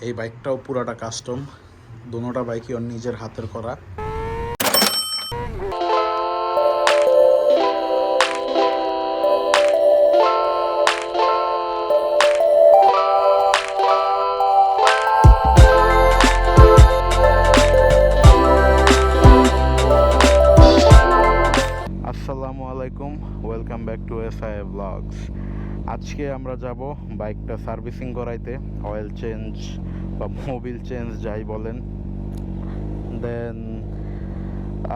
এই বাইকটাও পুরাটা কাস্টম, দুটোটা বাইকই ওর নিজের হাতের করা। আসসালামু আলাইকুম, welcome back to SI blogs. আজকে আমরা যাব বাইকটা সার্ভিসিং করাইতে, অয়েল চেঞ্জ বা মোবিল চেঞ্জ যাই বলেন। দেন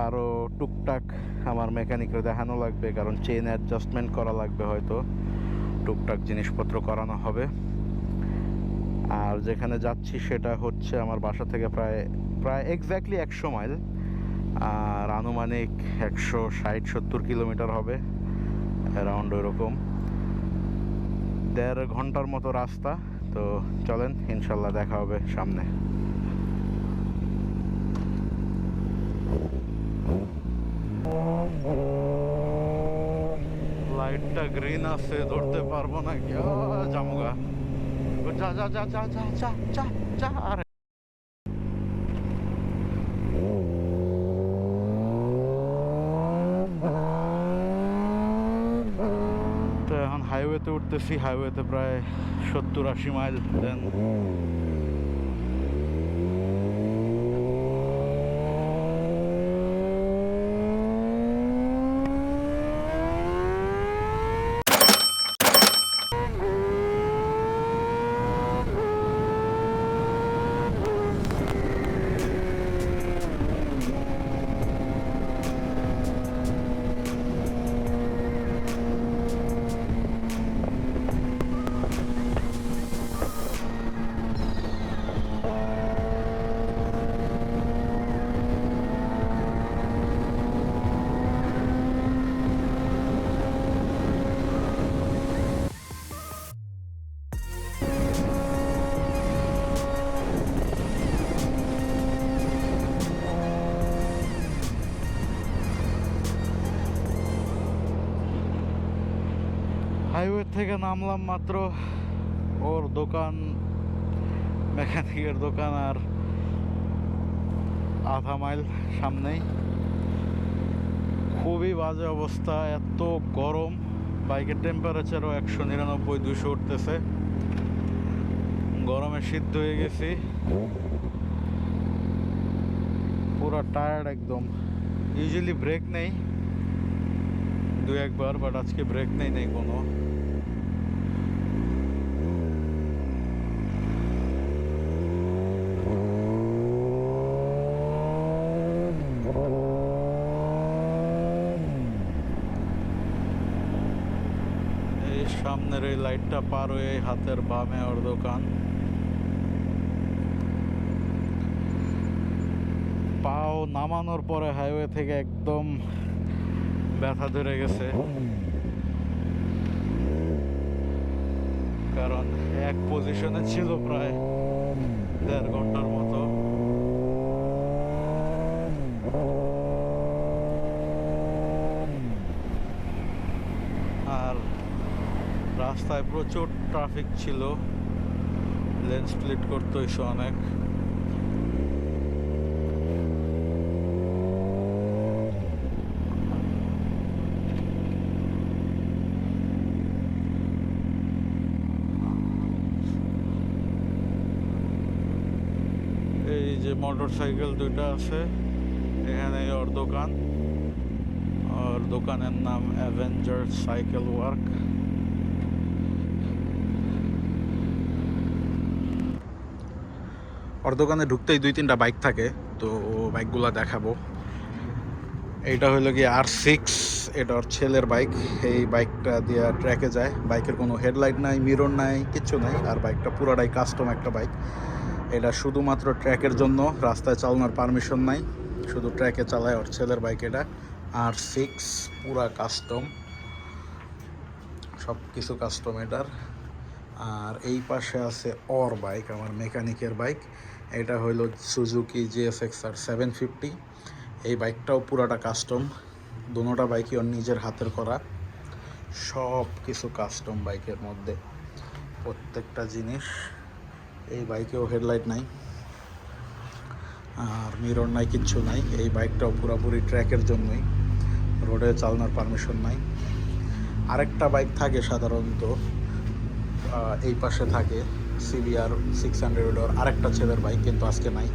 আরও টুকটাক আমার মেকানিককে দেখানো লাগবে, কারণ চেইন অ্যাডজাস্টমেন্ট করা লাগবে, হয়তো টুকটাক জিনিসপত্র করানো হবে। আর যেখানে যাচ্ছি সেটা হচ্ছে আমার বাসা থেকে প্রায় এক্স্যাক্টলি 100 মাইল, আর আনুমানিক 160-70 কিলোমিটার হবে, অ্যারাউন্ড ওইরকম 1.5 ঘন্টার মতো রাস্তা। তো চলেন, ইনশাল্লাহ দেখা হবে সামনে। লাইটটা গ্রিন আছে, ধরতে পারবো না কি জামুগা। যা যা যা যা যা যা যা যা। আর তো এখন হাইওয়েতে উঠতেছি, হাইওয়েতে প্রায় 70-80 মাইল। দেন হাইওয়ে থেকে নামলাম মাত্র, ওর দোকান, মেকানিকের দোকান আর আধা মাইল সামনেই। খুবই বাজে অবস্থা, এত গরম, বাইকের টেম্পারেচারও 199-200 উঠতেছে। গরমে সিদ্ধ হয়ে গেছি, পুরো টায়ার্ড একদম। ইউজুয়ালি ব্রেক নেই 2-1 বার, বাট আজকে ব্রেক নেই কোনো। সামনের এই লাইটটা পার হয়ে হাতের বামে ওর দোকান। পাও নামানোর পরে হাইওয়ে থেকে একদম ব্যথা ধরে গেছে, কারণ এক পজিশনে ছিল প্রায় 1.5 ঘন্টার মতো। আর রাস্তায় প্রচুর ট্রাফিক ছিল, লেন স্প্লিট করতে হয়েছে অনেক। এই যে মোটর সাইকেল দুইটা আছে, এখানে ওর দোকান, ওর দোকানের নাম অ্যাভেঞ্জার সাইকেল ওয়ার্ক। ওর দোকানে ঢুকতেই 2-3টা বাইক থাকে, তো বাইকগুলো দেখাবো। এইটা হলো কি R6, এটা ওর ছেলের বাইক। এই বাইকটা দিয়ে ট্র্যাকে যায়, বাইকের কোনো হেডলাইট নাই, মিরর নাই, কিচ্ছু নাই, আর বাইকটা পুরোটাই কাস্টম একটা বাইক। এটা শুধুমাত্র ট্র্যাকের জন্য, রাস্তায় চালানোর পারমিশন নাই, শুধু ট্র্যাকে চালায় ওর ছেলের বাইক। এটা R6 পুরা কাস্টম, সব কিছু কাস্টম এটার। আর এই পাশে আছে ওর বাইক, আমার মেকানিকের বাইক। এটা হইলো সুজুকি Gsx-R600। এই বাইকটাও পুরাটা কাস্টম, দুটোটা বাইকই ওর নিজের হাতের করা, সব কিছু কাস্টম বাইকের মধ্যে, প্রত্যেকটা জিনিস। এই বাইকেও হেডলাইট নাই, আর মিরর নাই, কিচ্ছু নাই। এই বাইকটাও পুরোপুরি ট্র্যাকের জন্যই, রোডে চালানোর পারমিশন নাই। আরেকটা বাইক থাকে সাধারণত এই পাশে থাকে, Gsx-R600 আরেকটা ছেলের বাইক, কিন্তু আজকে নাই।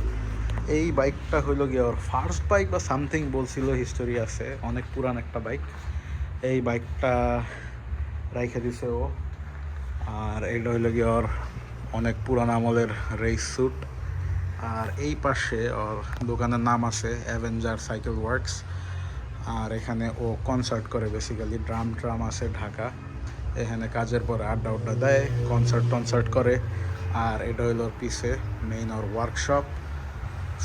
এই বাইকটা হইল গিয়ে ওর ফার্স্ট বাইক বা সামথিং বলছিল, হিস্টোরি আছে, অনেক পুরান একটা বাইক। এই বাইকটা রাইখে দিছে ও। আর এইটা হইল গিয়ে ওর অনেক পুরান আমলের রেস স্যুট। আর এই পাশে ওর দোকানের নাম আছে অ্যাভেঞ্জার সাইকেল ওয়ার্কস। আর এখানে ও কনসার্ট করে, বেসিক্যালি ড্রাম আছে ঢাকা, এখানে কাজের পরে আড্ডা দেয়, কনসার্ট করে। আর এটা হইল ওর পিছে মেইন ওর ওয়ার্কশপ।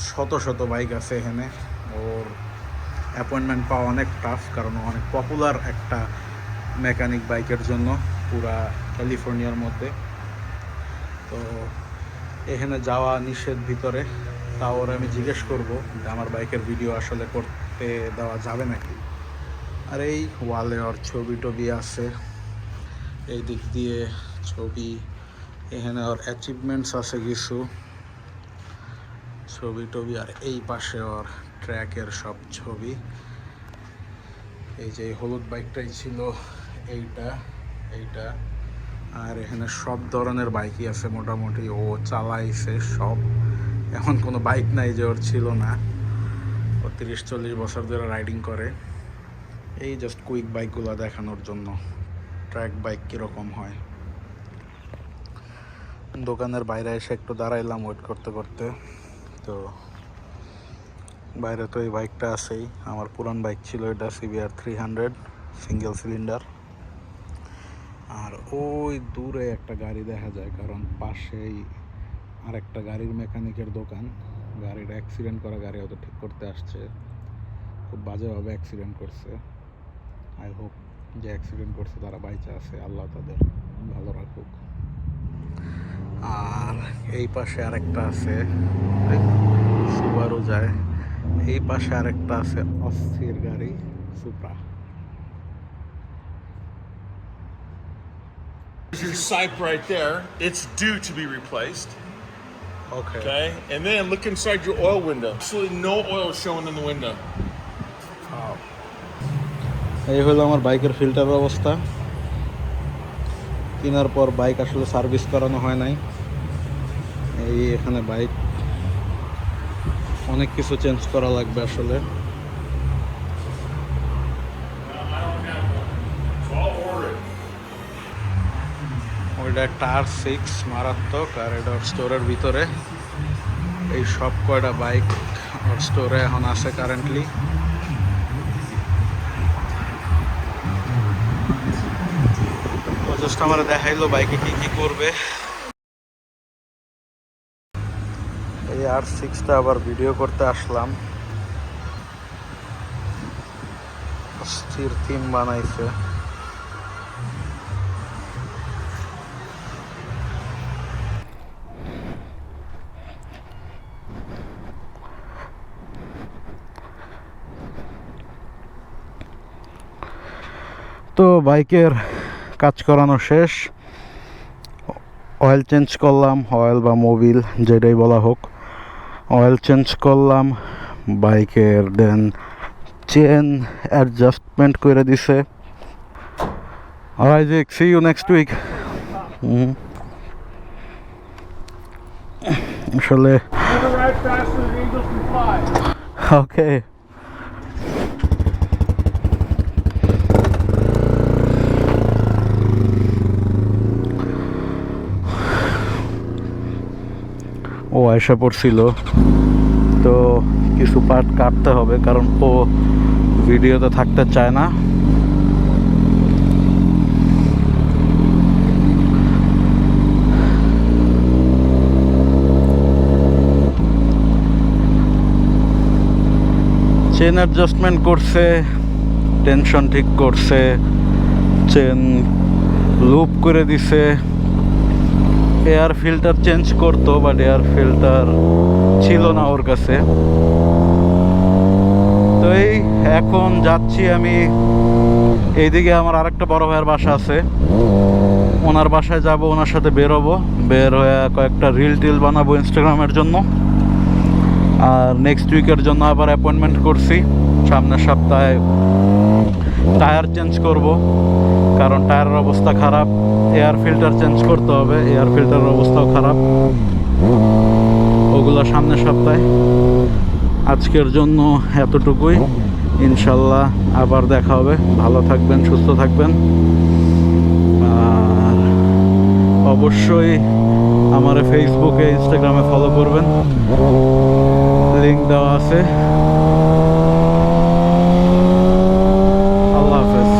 শত বাইক আছে এখানে। ওর অ্যাপয়েন্টমেন্ট পাওয়া অনেক টাফ, কারণ অনেক পপুলার একটা মেকানিক বাইকের জন্য পুরা ক্যালিফোর্নিয়ার মধ্যে। তো এখানে যাওয়া নিষেধ ভিতরে, তাও ওর আমি জিজ্ঞেস করবো যে আমার বাইকের ভিডিও আসলে করতে দেওয়া যাবে নাকি। আর এই ওয়ালে ওর ছবি আছে, এই দিক দিয়ে ছবি, এখানে ওর অ্যাচিভমেন্টস আছে কিছু ছবি। আর এই পাশে ওর ট্র্যাকের সব ছবি। এই যে হলুদ বাইকটাই ছিল এইটা। আর এখানে সব ধরনের বাইকই আছে মোটামুটি, ও চালাইছে সব। এখন কোনো বাইক নাই যে ওর ছিল না। ও 30-40 বছর ধরে রাইডিং করে। এই জাস্ট কুইক বাইকগুলো দেখানোর জন্য, ট্র্যাক বাইক কীরকম হয়। দোকানের বাইরে এসে একটু দাঁড়াইলাম ওয়েট করতে। তো বাইরে তো এই বাইকটা আছেই, আমার পুরান বাইক ছিল এটা, CBR300 সিঙ্গেল সিলিন্ডার। আর ওই দূরে একটা গাড়ি দেখা যায়, কারণ পাশেই আরেকটা গাড়ির মেকানিকের দোকান। গাড়িটা অ্যাক্সিডেন্ট করা গাড়ি, হয়তো ঠিক করতে আসছে, খুব বাজেভাবে অ্যাক্সিডেন্ট করছে। আই হোপ যে অ্যাক্সিডেন্ট করছে তারা বাইচা আছে, আল্লাহ তাদের ভালো রাখুক। আর এই পাশে আরেকটা আছে, সুবারও যায়। এই পাশে আরেকটা আছে অস্থির গাড়ি, supra. Your sipe right there. It's due to be replaced. Okay. And then look inside your oil window. Absolutely no oil showing in the window. এই হলো আমার বাইকের ফিল্টার অবস্থা। কেনার পর বাইক আসলে সার্ভিস করানো হয় নাই। এই এখানে বাইক অনেক কিছু চেঞ্জ করা লাগবে আসলে। ওইটা একটা R6 মারাত্মক, আর এটা স্টোরের ভিতরে। এই সব কয়টা বাইক ওর স্টোরে এখন আছে কারেন্টলি। ও জাস্ট আমার দেখাইলো বাইকে কি করবে। এই R6টা আবার ভিডিও করতে আসলাম। অস্থির থিম বানাইছে। তো বাইকের কাজ করানো শেষ, অয়েল চেঞ্জ করলাম, অয়েল বা মোবিল যেটাই বলা হোক, অয়েল চেঞ্জ করলাম বাইকের। দেন চেন অ্যাডজাস্টমেন্ট করে দিছে। Alright, see you next week. আসলে ওকে। ও আয়সা পড়ছিল, তো কিছু পার্ট কাটতে হবে, কারণ ও ভিডিওতে থাকতে চায় না। চেন অ্যাডজাস্টমেন্ট করছে, টেনশন ঠিক করছে, চেন লুপ করে দিছে। এয়ার ফিল্টার চেঞ্জ করতো, বাট এয়ার ফিল্টার ছিল না ওর কাছে। তো এই এখন যাচ্ছি আমি, এইদিকে আমার আরেকটা বড় ভাইয়ের বাসা আছে, ওনার বাসায় যাব, ওনার সাথে বেরোবো, বের হয়ে কয়েকটা রিল টিল বানাবো ইনস্টাগ্রামের জন্য। আর নেক্সট উইকের জন্য আবার অ্যাপয়েন্টমেন্ট করছি, সামনের সপ্তাহে টায়ার চেঞ্জ করব, কারণ টায়ারের অবস্থা খারাপ। এয়ার ফিল্টার চেঞ্জ করতে হবে, এয়ার ফিল্টারের অবস্থাও খারাপ। ওগুলো সামনের সপ্তাহে। আজকের জন্য এতটুকুই, ইনশাল্লাহ আবার দেখা হবে। ভালো থাকবেন, সুস্থ থাকবেন, আর অবশ্যই আমার ফেসবুকে ইনস্টাগ্রামে ফলো করবেন, লিঙ্ক দেওয়া আছে। আল্লাহ হাফেজ।